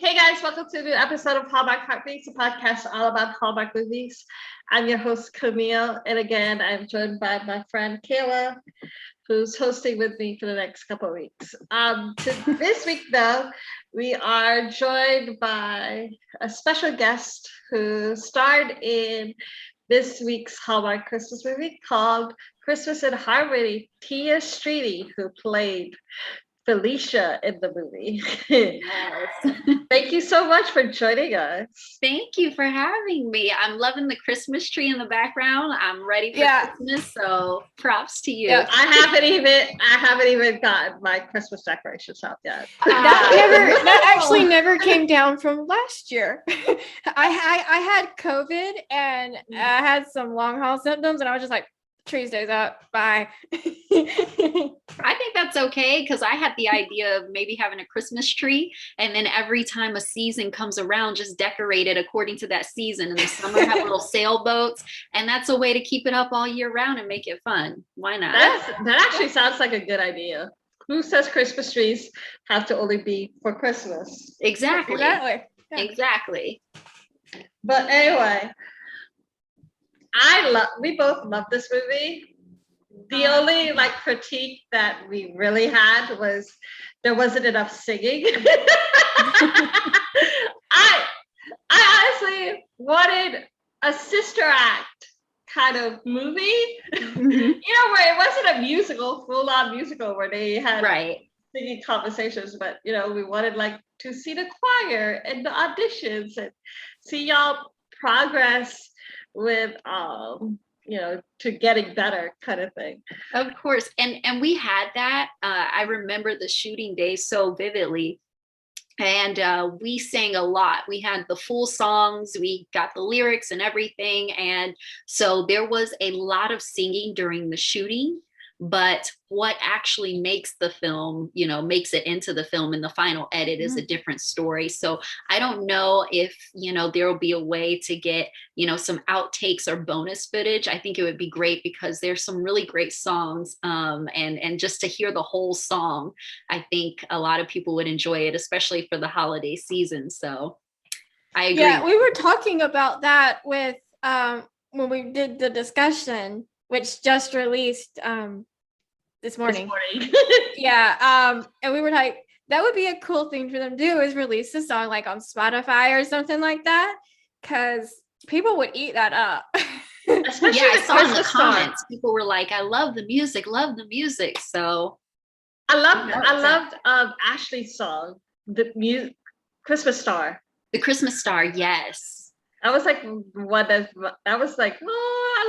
Hey guys, welcome to a new episode of Hallmark Heartbeats, a podcast all about Hallmark movies. I'm your host, Camille, and again, I'm joined by my friend Kayla, who's hosting with me for the next couple of weeks. This week, though, we are joined by a special guest who starred in this week's Hallmark Christmas movie called Christmas in Harmony, Tia Streaty, who played Felicia in the movie. Yes. Thank you so much for joining us. Thank you for having me. I'm loving the Christmas tree in the background. I'm ready for Christmas, so props to you. Yeah, I haven't even gotten my Christmas decorations out yet. That actually never came down from last year. I had COVID and I had some long haul symptoms, and I was just like, tree's days up, bye. I think that's okay, because I had the idea of maybe having a Christmas tree, and then every time a season comes around, just decorate it according to that season. In the summer, have little sailboats, and that's a way to keep it up all year round and make it fun. Why not? That actually sounds like a good idea. Who says Christmas trees have to only be for Christmas? Exactly. Yeah. Exactly. But anyway, we both love this movie. The only critique that we really had was there wasn't enough singing. I honestly wanted a sister act kind of movie, where it wasn't a musical, full-on musical where they had singing conversations, but we wanted to see the choir and the auditions and see y'all progress with to getting better kind of thing. Of course. And we had that. I remember the shooting days so vividly. And we sang a lot. We had the full songs, we got the lyrics and everything. And so there was a lot of singing during the shooting. But what actually makes the film, makes it into the film in the final edit is a different story. So I don't know if, there will be a way to get, some outtakes or bonus footage. I think it would be great because there's some really great songs. And just to hear the whole song, I think a lot of people would enjoy it, especially for the holiday season. So I agree. Yeah, we were talking about that with when we did the discussion, which just released this morning. Yeah. And we were like, that would be a cool thing for them to do, is release a song on Spotify or something like that, because people would eat that up. Especially I saw in the comments, people were like, I love the music. So I loved Ashley's song, the Christmas Star. The Christmas Star, yes. I was like, I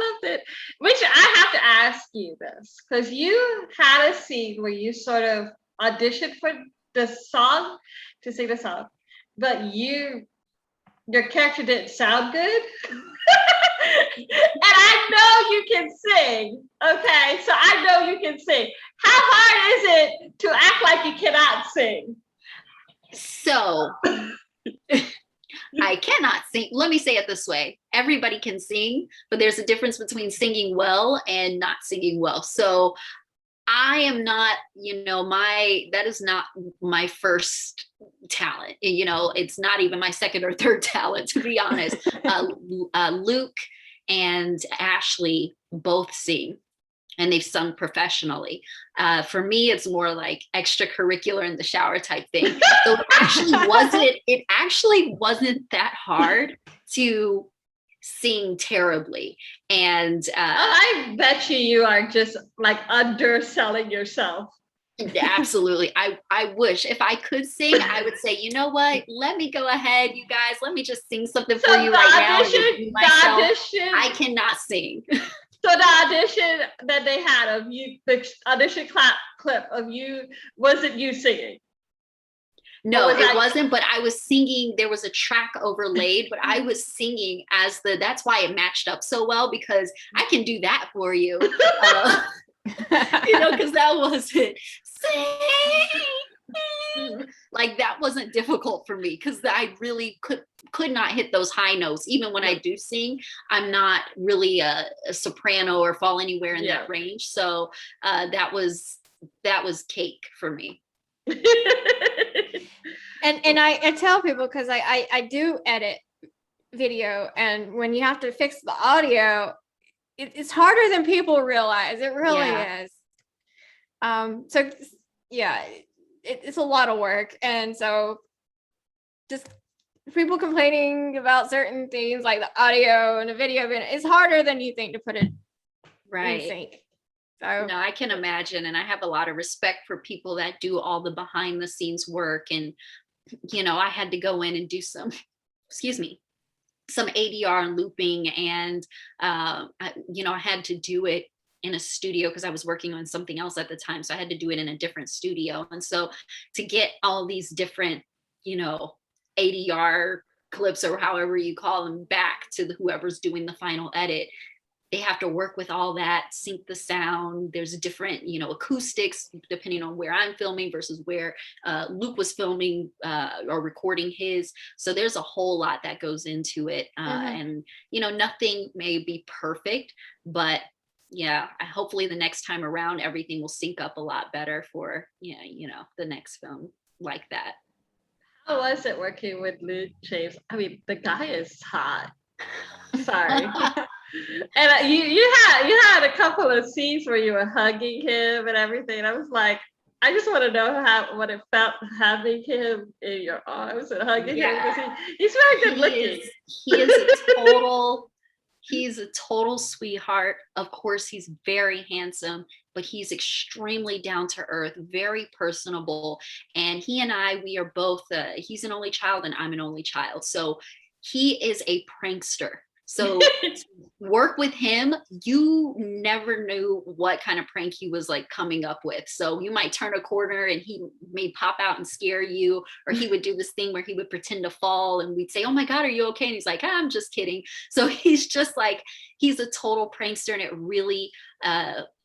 loved it. Which I have to ask you this, because you had a scene where you sort of auditioned for the song, to sing the song, but your character didn't sound good. And I know you can sing. Okay, so I know you can sing. How hard is it to act like you cannot sing? So I cannot sing. Let me say it this way. Everybody can sing, but there's a difference between singing well and not singing well. So I am not, that is not my first talent. It's not even my second or third talent, to be honest. Luke and Ashley both sing, and they've sung professionally. For me, it's more like extracurricular in the shower type thing. So it actually wasn't that hard to sing terribly. And I bet you are just underselling yourself. Absolutely. I wish if I could sing, I would say, you know what, let me go ahead, you guys, let me just sing something for you right now. I cannot sing. So the audition that they had of you, the audition clip of you, wasn't you singing? No, it wasn't, but I was singing. There was a track overlaid, but I was singing that's why it matched up so well, because I can do that for you. Because that was it. That wasn't difficult for me, because I really could not hit those high notes. Even when I do sing, I'm not really a soprano or fall anywhere in that range. So that was cake for me. And I tell people, because I do edit video, and when you have to fix the audio, it's harder than people realize. It really is. So yeah, it's a lot of work. And so just people complaining about certain things like the audio and the video, it's harder than you think to put it in sync. So no, I can imagine. And I have a lot of respect for people that do all the behind the scenes work. And, I had to go in and do some, some ADR and looping. And, I had to do it in a studio because I was working on something else at the time. So I had to do it in a different studio. And so to get all these different, ADR clips or however you call them back to whoever's doing the final edit, they have to work with all that, sync the sound. There's different, acoustics depending on where I'm filming versus where Luke was filming or recording his. So there's a whole lot that goes into it. And, nothing may be perfect, but yeah, hopefully the next time around, everything will sync up a lot better for, the next film like that. How was it working with Luke James? I mean, the guy is hot. Sorry. And you had a couple of scenes where you were hugging him and everything. I was like, I just want to know what it felt having him in your arms and hugging him, because he's very good looking. He's a total sweetheart. Of course, he's very handsome, but he's extremely down to earth, very personable. And he and we are both, he's an only child and I'm an only child. So he is a prankster. So work with him, you never knew what kind of prank he was like coming up with. So you might turn a corner and he may pop out and scare you, or he would do this thing where he would pretend to fall and we'd say, "Oh my God, are you okay?" And he's like, "I'm just kidding." So he's just like, he's a total prankster. And it really,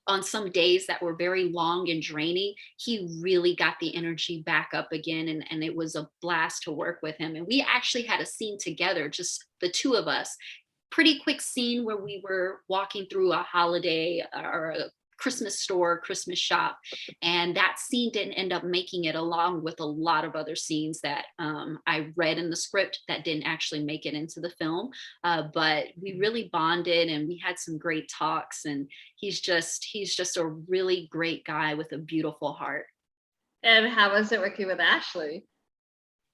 on some days that were very long and draining, he really got the energy back up again. And it was a blast to work with him. And we actually had a scene together, just the two of us. Pretty quick scene where we were walking through a holiday or a Christmas store, Christmas shop. And that scene didn't end up making it, along with a lot of other scenes that I read in the script that didn't actually make it into the film. But we really bonded and we had some great talks, and he's just a really great guy with a beautiful heart. And how was it working with Ashley?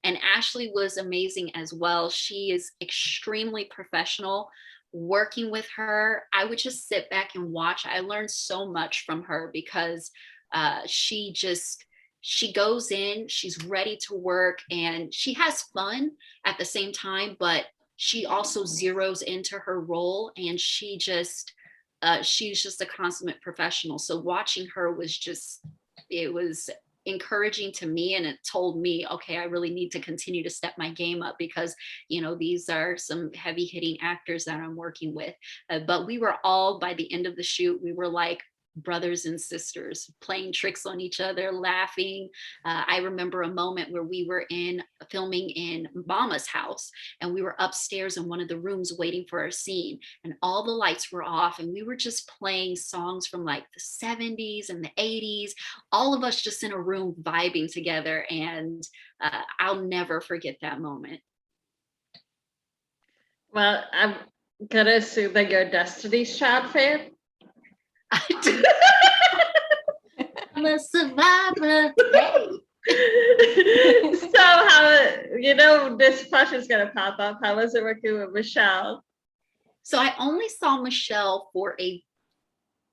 And Ashley was amazing as well. She is extremely professional. Working with her, I would just sit back and watch. I learned so much from her because she goes in, she's ready to work, and she has fun at the same time, but she also zeroes into her role, and she's just a consummate professional. So watching her it was encouraging to me, and it told me, okay, I really need to continue to step my game up, because these are some heavy hitting actors that I'm working with. But we were all, by the end of the shoot, we were like brothers and sisters, playing tricks on each other, laughing. I remember a moment where we were filming in Mama's house, and we were upstairs in one of the rooms waiting for our scene, and all the lights were off, and we were just playing songs from like the 70s and the 80s, all of us just in a room vibing together. And I'll never forget that moment. Well, I'm gonna assume that you're a Destiny's Child fan. I'm a survivor. Hey. So how, this question's gonna pop up. How was it working with Michelle? So I only saw Michelle for a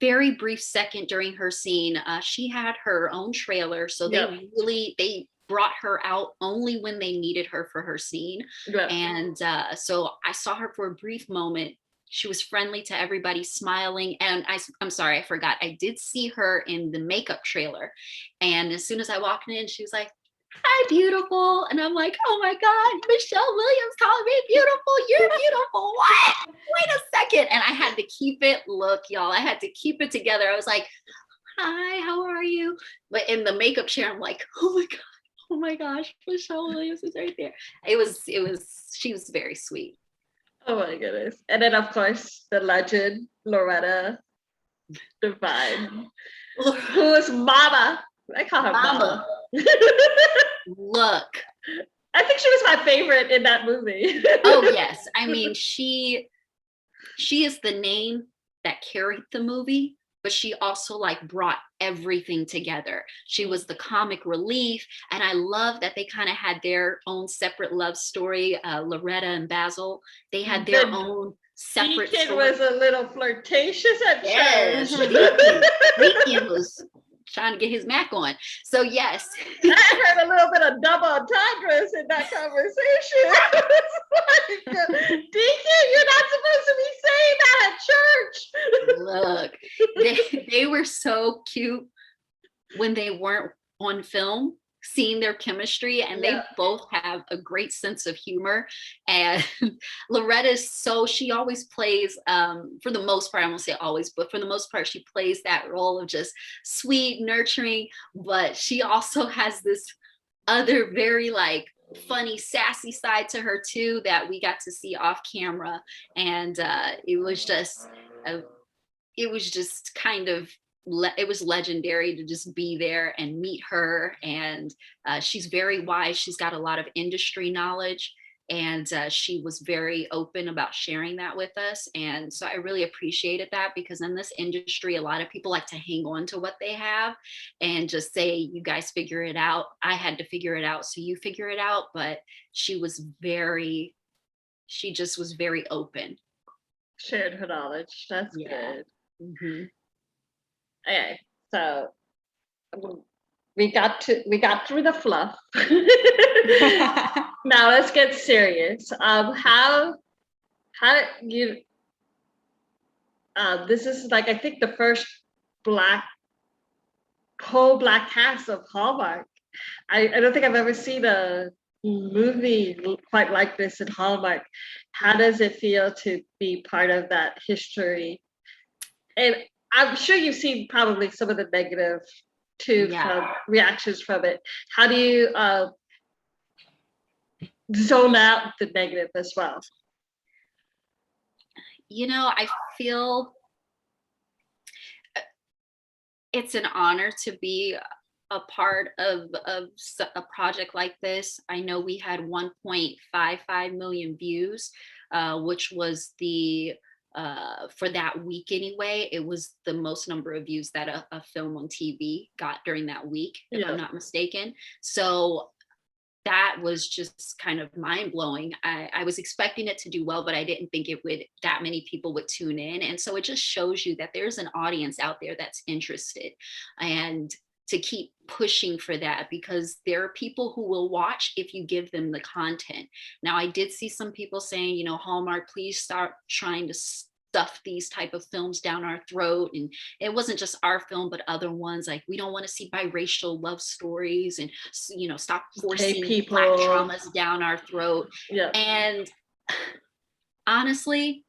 very brief second during her scene. She had her own trailer, so they brought her out only when they needed her for her scene. Yep. And so I saw her for a brief moment. She was friendly to everybody, smiling. And I'm sorry, I forgot. I did see her in the makeup trailer. And as soon as I walked in, she was like, "Hi, beautiful." And I'm like, "Oh my God, Michelle Williams calling me beautiful. You're beautiful. What? Wait a second." And I had to keep it, y'all, I had to keep it together. I was like, "Hi, how are you?" But in the makeup chair, I'm like, oh my gosh, Michelle Williams is right there. She was very sweet. Oh my goodness. And then of course the legend, Loretta Devine, who is Mama. I call her Mama. Look. I think she was my favorite in that movie. Oh yes. I mean, she is the name that carried the movie, but she also like brought everything together. She was the comic relief, and I love that they kind of had their own separate love story. Loretta and Basil, they had their own separate Deacon story. was a little flirtatious at Yes, church. Deacon was trying to get his Mac on. So yes. I heard a little bit of double entendres in that conversation. It's like, Deacon, you're not supposed to be saying that at church. Look, they were so cute when they weren't on film, seeing their chemistry, and they both have a great sense of humor. And Loretta's she always plays, for the most part, I won't say always, but for the most part, she plays that role of just sweet, nurturing, but she also has this other very like funny, sassy side to her too that we got to see off camera. And it was just kind of, it was legendary to just be there and meet her. And she's very wise. She's got a lot of industry knowledge, and she was very open about sharing that with us. And so I really appreciated that, because in this industry, a lot of people like to hang on to what they have and just say, you guys figure it out. I had to figure it out, so you figure it out. But she just was very open. Shared her knowledge. That's good. Mm-hmm. Okay, so we got through the fluff. Now let's get serious. How you? This is like, I think, the first whole black cast of Hallmark. I don't think I've ever seen a movie quite like this in Hallmark. How does it feel to be part of that history? And I'm sure you've seen probably some of the negative reactions from it. How do you zone out the negative as well? I feel it's an honor to be a part of a project like this. I know we had 1.55 million views, which was for that week anyway, it was the most number of views that a film on TV got during that week, if I'm not mistaken. So that was just kind of mind-blowing. I was expecting it to do well, but I didn't think that many people would tune in. And so it just shows you that there's an audience out there that's interested, and to keep pushing for that, because there are people who will watch if you give them the content. Now, I did see some people saying, Hallmark, please start trying to stuff these type of films down our throat. And it wasn't just our film, but other ones. Like, we don't want to see biracial love stories, and, stop forcing Black traumas down our throat. Yeah. And honestly,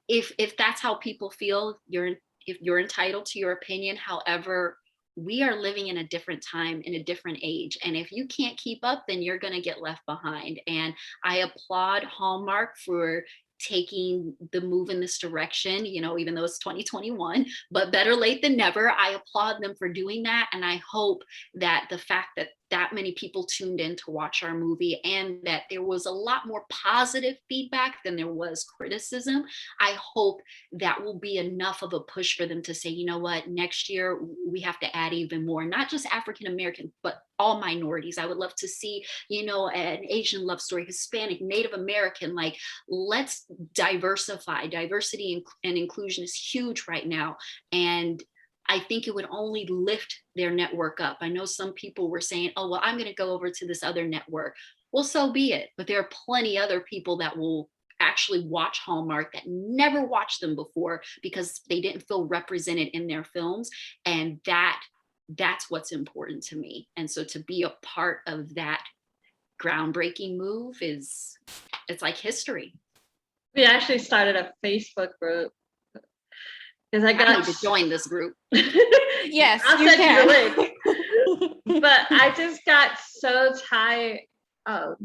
if that's how people feel, if you're entitled to your opinion. However, we are living in a different time, in a different age. And if you can't keep up, then you're going to get left behind. And I applaud Hallmark for taking the move in this direction, even though it's 2021, but better late than never. I applaud them for doing that. And I hope that the fact that many people tuned in to watch our movie, and that there was a lot more positive feedback than there was criticism, I hope that will be enough of a push for them to say, you know what, next year we have to add even more, not just African American, but all minorities. I would love to see, an Asian love story, Hispanic, Native American. Like, let's diversify. Diversity and inclusion is huge right now. And I think it would only lift their network up. I know some people were saying, oh, well, I'm going to go over to this other network. Well, so be it. But there are plenty other people that will actually watch Hallmark that never watched them before because they didn't feel represented in their films. And that's what's important to me. And so to be a part of that groundbreaking move it's like history. We actually started a Facebook group. Because I need to join this group. Yes, I'll send you the link. But I just got so tired. I'm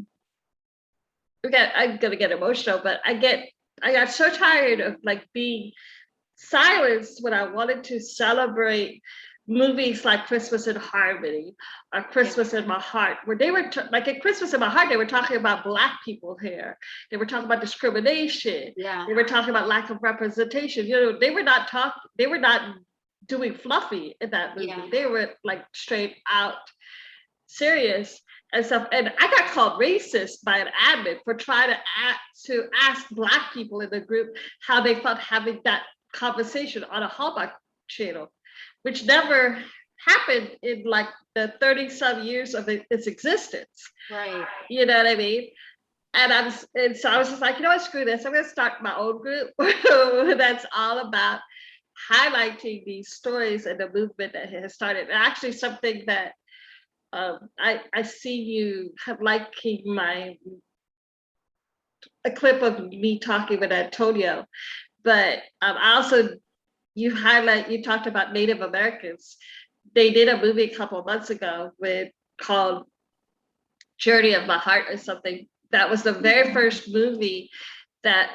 gonna get emotional, but I got so tired of like being silenced when I wanted to celebrate movies like Christmas in Harmony or Christmas in My Heart, where they were like in Christmas in My Heart, they were talking about Black people here. They were talking about discrimination. Yeah. They were talking about lack of representation. They were not doing fluffy in that movie. Yeah. They were like straight out serious and stuff. And I got called racist by an admin for trying to ask Black people in the group how they felt having that conversation on a Hallmark channel, which never happened in like the 30-some years of its existence. Right. You know what I mean? And so I was just like, screw this. I'm going to start my own group that's all about highlighting these stories and the movement that has started. And actually something that I see you liking a clip of me talking with Antonio, but you talked about Native Americans. They did a movie a couple of months ago called Journey of My Heart or something. That was the very first movie that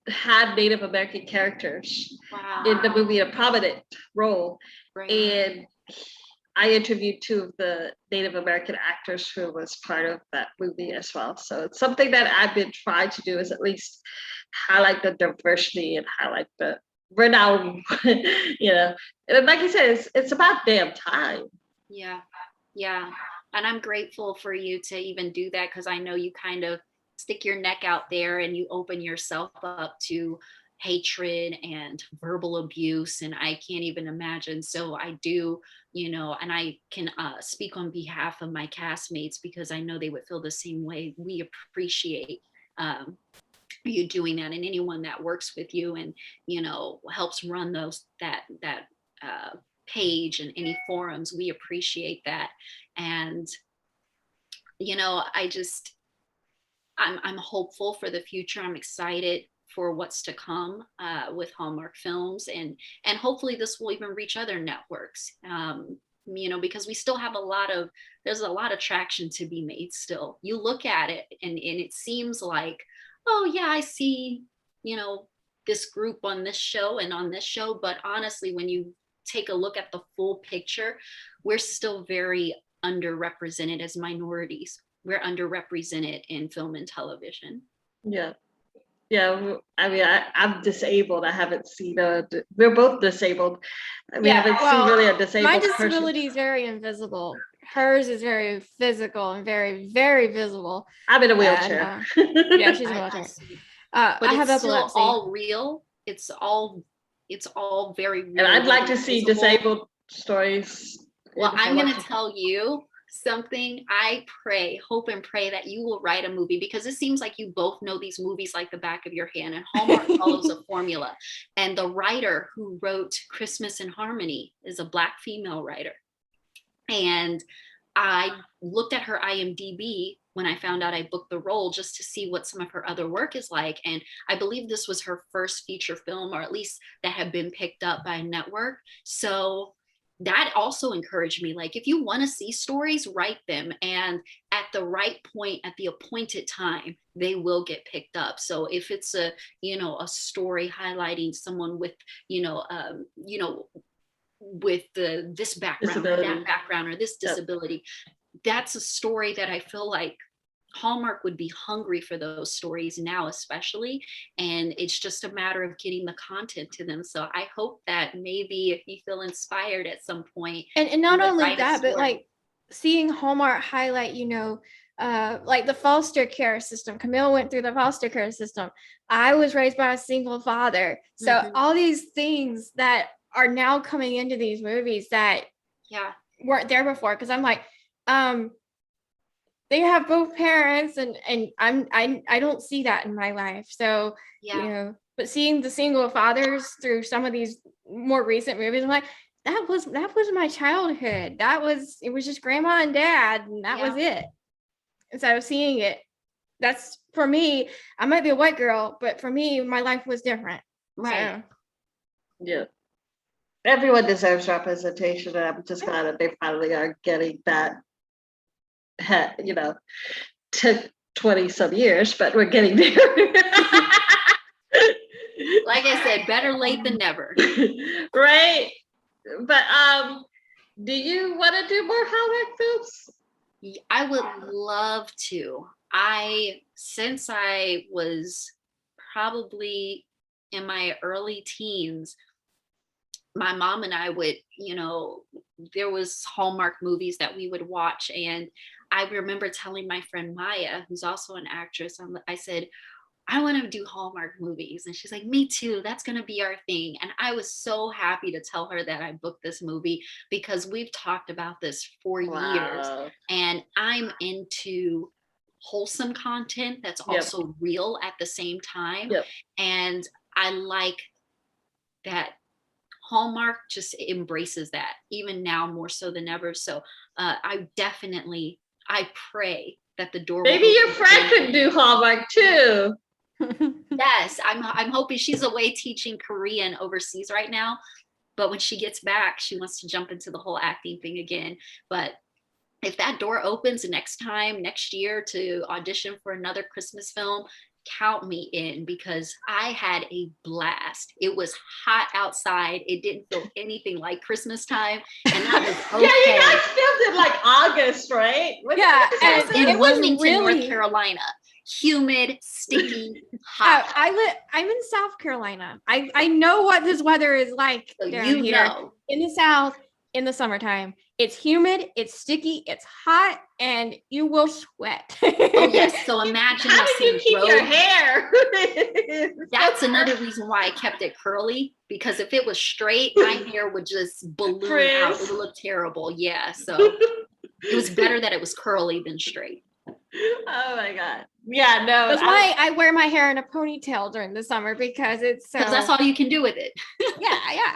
had Native American characters in the movie, a prominent role. Right. And I interviewed 2 of the Native American actors who was part of that movie as well. So it's something that I've been trying to do, is at least highlight the diversity and highlight we're now, and like you said, it's about damn time. Yeah. Yeah. And I'm grateful for you to even do that, because I know you kind of stick your neck out there and you open yourself up to hatred and verbal abuse, and I can't even imagine. So I do, and I can speak on behalf of my castmates, because I know they would feel the same way. We appreciate you doing that, and anyone that works with you and helps run that page and any forums. We appreciate that. And I'm hopeful for the future. I'm excited for what's to come with Hallmark Films, and hopefully this will even reach other networks, because we still have there's a lot of traction to be made still. You look at it and it seems like, oh yeah, I see, this group on this show and on this show, but honestly, when you take a look at the full picture, we're still very underrepresented as minorities. We're underrepresented in film and television. Yeah. I mean, I'm disabled. I haven't seen we're both disabled. We haven't seen really a disabled my person. disability is very invisible. Hers is very physical and very, very visible. I'm in a wheelchair. Yeah, she's in a wheelchair. But I have it's still epilepsy. all real. It's all very real. And I'd like to see disabled stories. Well, I'm going to tell you something. I hope and pray that you will write a movie, because it seems like you both know these movies like the back of your hand, and Hallmark follows a formula. And the writer who wrote Christmas in Harmony is a Black female writer. And I looked at her IMDb when I found out I booked the role, just to see what some of her other work is like. And I believe this was her first feature film, or at least that had been picked up by a network. So that also encouraged me. Like, if you want to see stories, write them. And at the right point, at the appointed time, they will get picked up. So if it's a story highlighting someone with, with this background, disability, or that background, or this disability, that's a story that I feel like Hallmark would be hungry for those stories now, especially. And it's just a matter of getting the content to them. So I hope that maybe if you feel inspired at some point. And not only that, but like seeing Hallmark highlight, like the foster care system. Camille went through the foster care system. I was raised by a single father. So all these things that are now coming into these movies that weren't there before. Because I'm like, they have both parents, and I don't see that in my life. So but seeing the single fathers through some of these more recent movies, I'm like, that was my childhood. It was just grandma and dad, and that was it. And so seeing it, that's, for me, I might be a white girl, but for me, my life was different. Right. So. Yeah. Everyone deserves representation, and I'm just glad that they finally are getting that. Took 20 some years, but we're getting there. Like I said, better late than never. Right. But do you want to do more Hallmark films? I would love to. Since I was probably in my early teens, my mom and I would, there was Hallmark movies that we would watch. And I remember telling my friend Maya, who's also an actress, I said, I want to do Hallmark movies. And she's like, me too. That's going to be our thing. And I was so happy to tell her that I booked this movie because we've talked about this for years. And I'm into wholesome content that's also real at the same time. And I like that Hallmark just embraces that even now more so than ever. So I pray that the door. Maybe your friend could do Hallmark too. Yes, I'm hoping. She's away teaching Korean overseas right now, but when she gets back, she wants to jump into the whole acting thing again. But if that door opens next year to audition for another Christmas film, count me in, because I had a blast. It was hot outside. It didn't feel anything like Christmas time, and that was okay. Yeah, you guys filmed in like August, right? And in Wilmington, North Carolina. Humid, sticky, hot. I'm in South Carolina. I know what this weather is like down here in the South in the summertime. It's humid, it's sticky, it's hot, and you will sweat. Oh yes. So imagine how did you keep your hair? That's another reason why I kept it curly, because if it was straight, my hair would just balloon out. It would look terrible. Yeah. So it was better that it was curly than straight. Oh my God. Yeah, no. That's why I wear my hair in a ponytail during the summer, because that's all you can do with it. Yeah.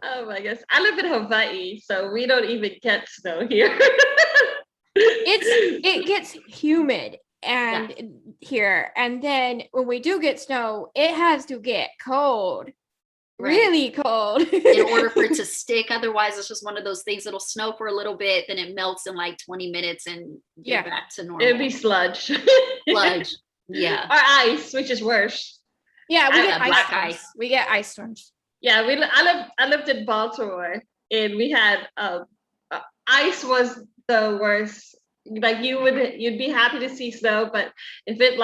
Oh my gosh. I live in Hawaii, so we don't even get snow here. It gets humid here, and then when we do get snow, it has to get cold. Right. Really cold in order for it to stick. Otherwise, it's just one of those things. It'll snow for a little bit, then it melts in like 20 minutes and get back to normal. It'd be sludge. Sludge. Yeah. Or ice, which is worse. Yeah, we get ice. We get ice storms. Yeah, I lived in Baltimore, and we had ice was the worst. Like you'd be happy to see snow, but if it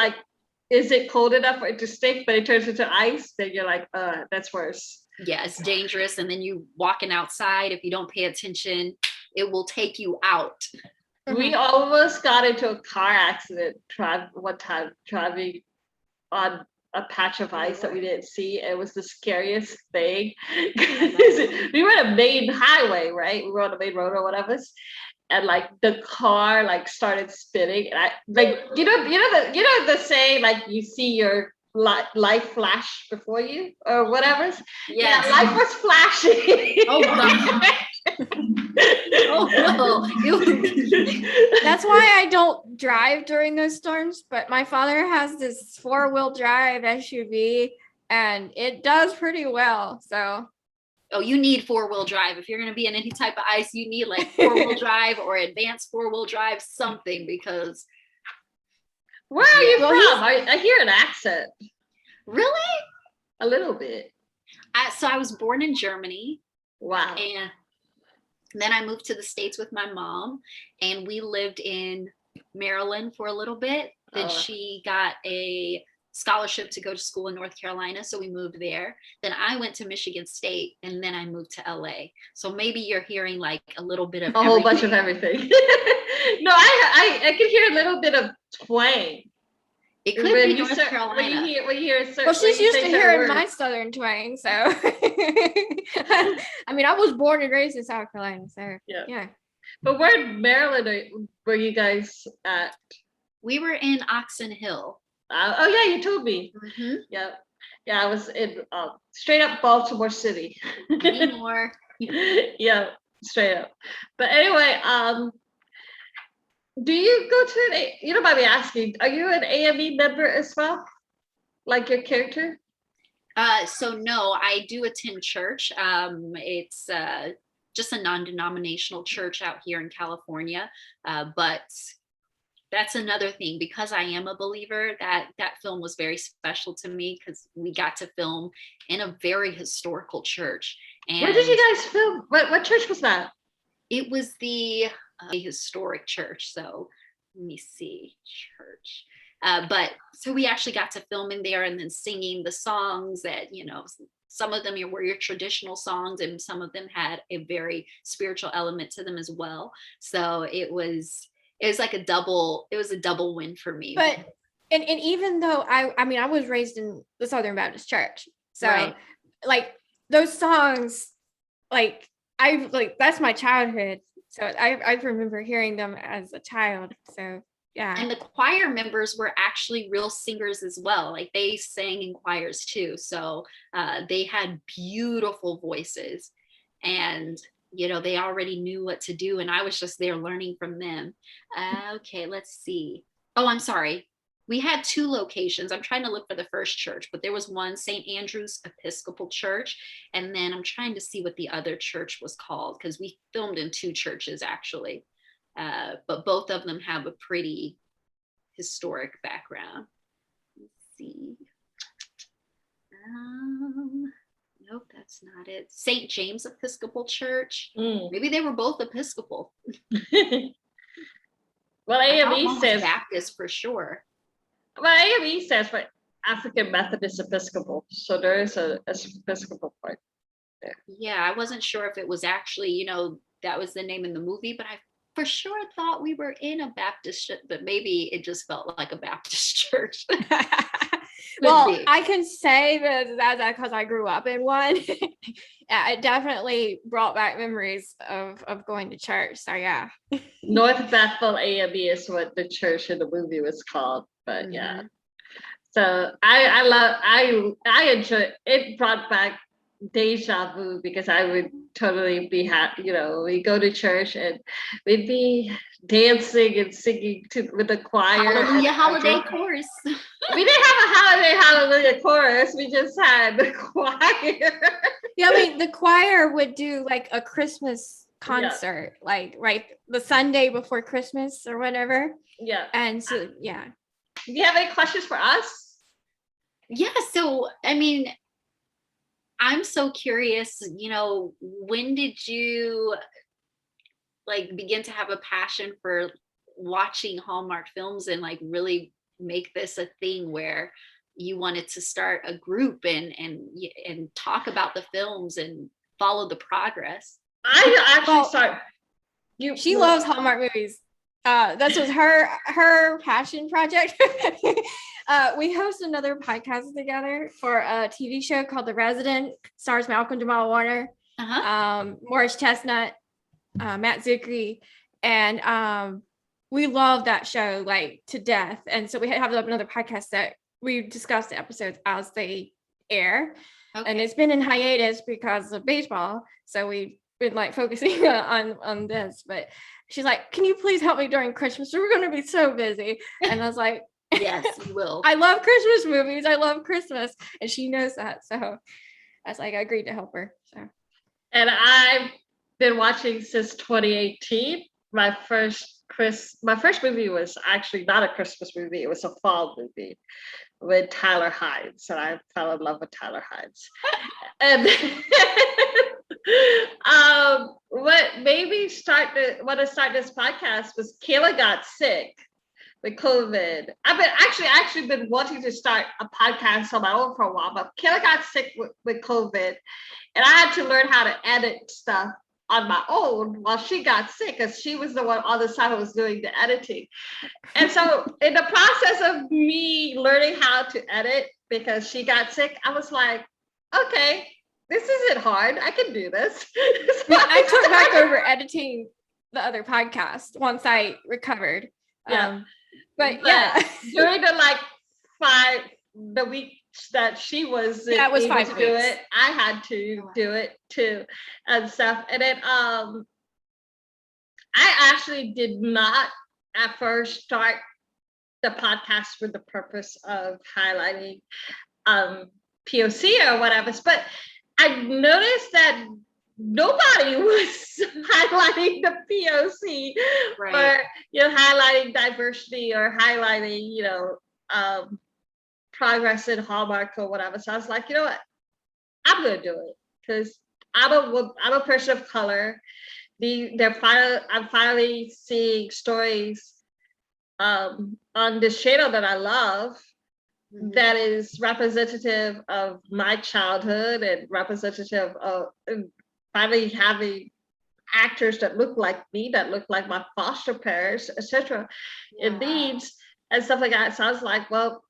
is it cold enough for it to stick, but it turns into ice, then you're like, that's worse. Yeah, it's dangerous. And then you walking outside, if you don't pay attention, it will take you out. We almost got into a car accident one time driving on a patch of ice that we didn't see. It was the scariest thing. We were on a main highway, right? We were on the main road or whatever. And the car started spinning, and I you know the saying, you see your life flash before you or whatever. Yeah, life was flashing. Oh God. Oh no. That's why I don't drive during those storms, but my father has this 4-wheel drive SUV, and it does pretty well. So you need 4-wheel drive. If you're going to be in any type of ice, you need 4-wheel drive or advanced 4-wheel drive, something, because. Where are you from? I hear an accent. Really? A little bit. So I was born in Germany. Wow. And then I moved to the States with my mom, and we lived in Maryland for a little bit. Then she got a scholarship to go to school in North Carolina, so we moved there. Then I went to Michigan State, and then I moved to LA. So maybe you're hearing a little bit of whole bunch of everything. No, I could hear a little bit of twang. It could be North Carolina. When you hear well, she's used to hearing my southern twang, so I mean, I was born and raised in South Carolina, so yeah. But where in Maryland were you guys at? We were in Oxon Hill. Oh yeah, you told me. Mm-hmm. Yeah, I was in straight up Baltimore City. Anymore. Yeah, straight up. But anyway, do you go to you don't mind me asking, are you an AME member as well, like your character? So no, I do attend church. It's just a non-denominational church out here in California, but that's another thing, because I am a believer, that film was very special to me because we got to film in a very historical church. And where did you guys film? What church was that? it was the historic church. So let me see, church. But so we actually got to film in there and then singing the songs that, some of them were your traditional songs and some of them had a very spiritual element to them as well. So it was like a double win for me. But and even though I mean I was raised in the Southern Baptist Church, so Right. like those songs, like that's my childhood. So I remember hearing them as a child. So yeah. And the choir members were actually real singers as well. Like they sang in choirs too. So they had beautiful voices, and they already knew what to do. And I was just there learning from them. Okay, let's see. Oh, I'm sorry. We had 2 locations. I'm trying to look for the first church, but there was one, St. Andrew's Episcopal Church. And then I'm trying to see what the other church was called, because we filmed in 2 churches actually. But both of them have a pretty historic background. Let's see. Nope, that's not it. St. James Episcopal Church. Maybe they were both Episcopal. Well, AME says Baptist for sure. Well, AME says for African Methodist Episcopal, so there is a Episcopal part there. Yeah, I wasn't sure if it was actually, that was the name in the movie, but I for sure thought we were in a Baptist, but maybe it just felt like a Baptist church. Well, I can say that because I grew up in one. Yeah, it definitely brought back memories of going to church. So yeah. North Bethel AME is what the church in the movie was called, but yeah. So I enjoy it. Brought back deja vu, because I would totally be happy. We go to church and we'd be dancing and singing with the choir. Hallelujah, holiday chorus. We didn't have a hallelujah chorus. We just had the choir. Yeah, I mean the choir would do like a Christmas concert, like right the Sunday before Christmas or whatever. Yeah. And so yeah. Do you have any questions for us? Yeah. So I mean, I'm so curious, when did you begin to have a passion for watching Hallmark films and really make this a thing where you wanted to start a group and talk about the films and follow the progress? I actually She loves Hallmark movies. That was her passion project. We host another podcast together for a TV show called The Resident. Stars Malcolm Jamal Warner, Morris Chestnut, Matt Zuckery, and we love that show to death. And so we have another podcast that we discuss the episodes as they air. Okay. And it's been in hiatus because of baseball, so we've been focusing on this. But she's like, can you please help me during Christmas? We're going to be so busy. And I was like, yes, you will. I love Christmas movies. I love Christmas. And she knows that. So I was like, I agreed to help her. So. And I've been watching since 2018. My first movie was actually not a Christmas movie. It was a fall movie with Tyler Hynes. And I fell in love with Tyler Hynes. And what made me want to start this podcast was Kayla got sick with COVID. I've actually been wanting to start a podcast on my own for a while, but Kayla got sick with COVID, and I had to learn how to edit stuff on my own while she got sick, because she was the one on the side who was doing the editing. And so in the process of me learning how to edit because she got sick, I was like, okay, this isn't hard. I can do this. I took back over editing the other podcast once I recovered. Yeah. But yeah, during the weeks that she was it was 5 to weeks. do it, I had to do it too and stuff. And then I actually did not at first start the podcast with the purpose of highlighting POC or whatever, but I noticed that nobody was highlighting the POC Right. or highlighting diversity or highlighting progress in Hallmark or whatever. So I was like, you know what, I'm gonna do it because I'm a person of color. I'm finally seeing stories on this channel that I love that is representative of my childhood and representative of finally having actors that look like me, that look like my foster parents, etc. in needs and stuff like that. So I was like, well,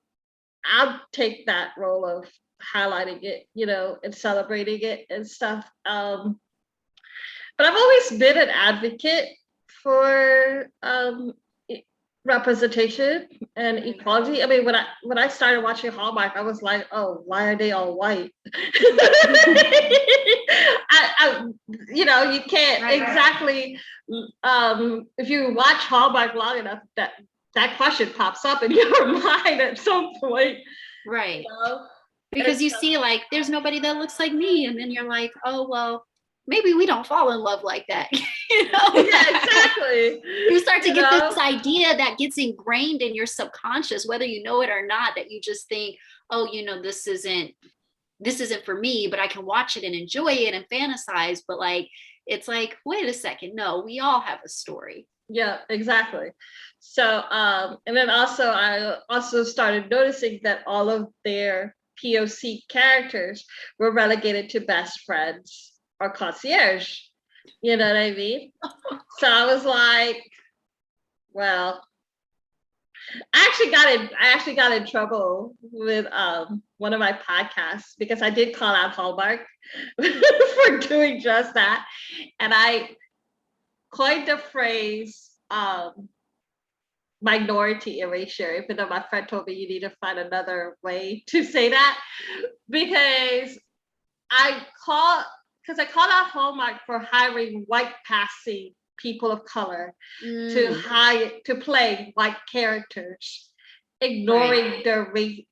I'll take that role of highlighting it, and celebrating it and stuff. But I've always been an advocate for representation and equality. I mean, when I started watching Hallmark, I was like, oh, why are they all white? You can't exactly. If you watch Hallmark long enough, that question pops up in your mind at some point. Right. Because you see, like, there's nobody that looks like me, and then you're like, oh well, maybe we don't fall in love like that. Yeah, exactly. You start to get this idea that gets ingrained in your subconscious, whether you know it or not, that you just think, oh, this isn't for me, but I can watch it and enjoy it and fantasize. But like, it's like, wait a second, no, we all have a story. Yeah, exactly. So and then I also started noticing that all of their POC characters were relegated to best friends or concierge. You know what I mean? So I was like, well, I actually got in trouble with one of my podcasts because I did call out Hallmark for doing just that. And I coined the phrase minority erasure, even though my friend told me you need to find another way to say that, because I called out Hallmark for hiring white passing people of color to play white characters, ignoring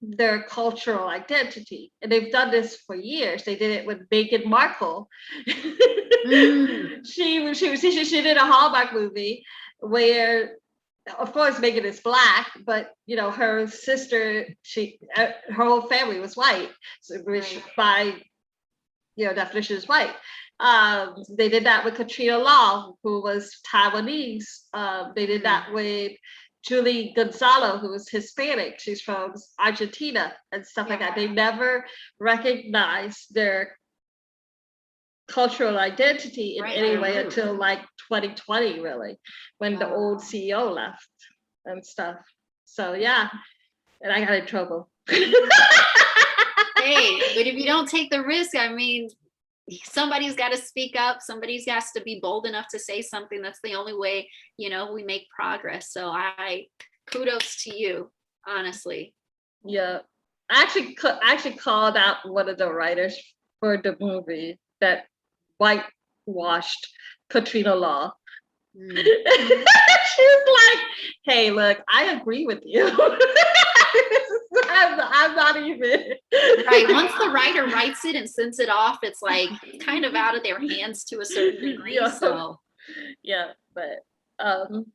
their cultural identity. And they've done this for years. They did it with Meghan Markle. She did a Hallmark movie where, of course, Meghan is Black, but her sister, her whole family was white, so, which by definition is white. They did that with Katrina Law, who was Taiwanese. They did that with Julie Gonzalo, who was Hispanic. She's from Argentina and stuff like that. They never recognized their cultural identity in any way until like 2020, really, when the old CEO left and stuff. So yeah, and I got in trouble. Hey, but if you don't take the risk, I mean, somebody's got to speak up. Somebody's got to be bold enough to say something. That's the only way, we make progress. So I kudos to you, honestly. Yeah, I actually called out one of the writers for the movie that whitewashed Katrina Law. She was like, hey, look, I agree with you. I'm not even right. Once the writer writes it and sends it off, it's like kind of out of their hands to a certain degree. Yeah. So but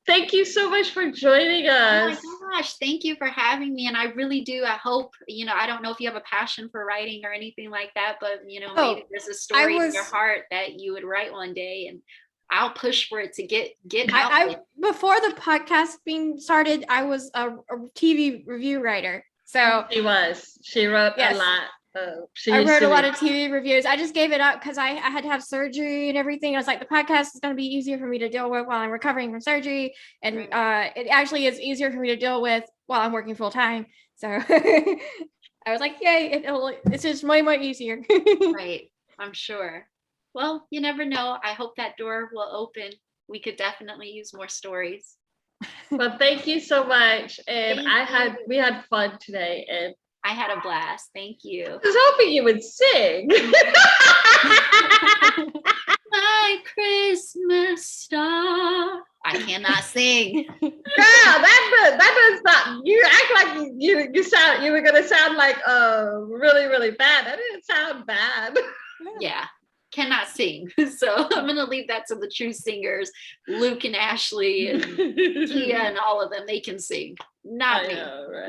thank you so much for joining us. Oh my gosh, thank you for having me. And I really do. I hope, I don't know if you have a passion for writing or anything like that, but maybe there's a story in your heart that you would write one day, and I'll push for it to get out. Before the podcast being started, I was a TV review writer. So she wrote a lot. I wrote a lot of TV reviews. I just gave it up because I had to have surgery and everything. I was like, the podcast is going to be easier for me to deal with while I'm recovering from surgery. And it actually is easier for me to deal with while I'm working full time. So I was like, yay, it's just way more easier. Right. I'm sure. Well, you never know. I hope that door will open. We could definitely use more stories. Well, thank you so much. And we had fun today, and I had a blast. Thank you. I was hoping you would sing. My Christmas star. I cannot sing. Girl, that does not. You act like you were gonna sound like really, really bad. That didn't sound bad. Yeah. cannot sing. So I'm going to leave that to the true singers, Luke and Ashley and Tia and all of them. They can sing, not me. Right.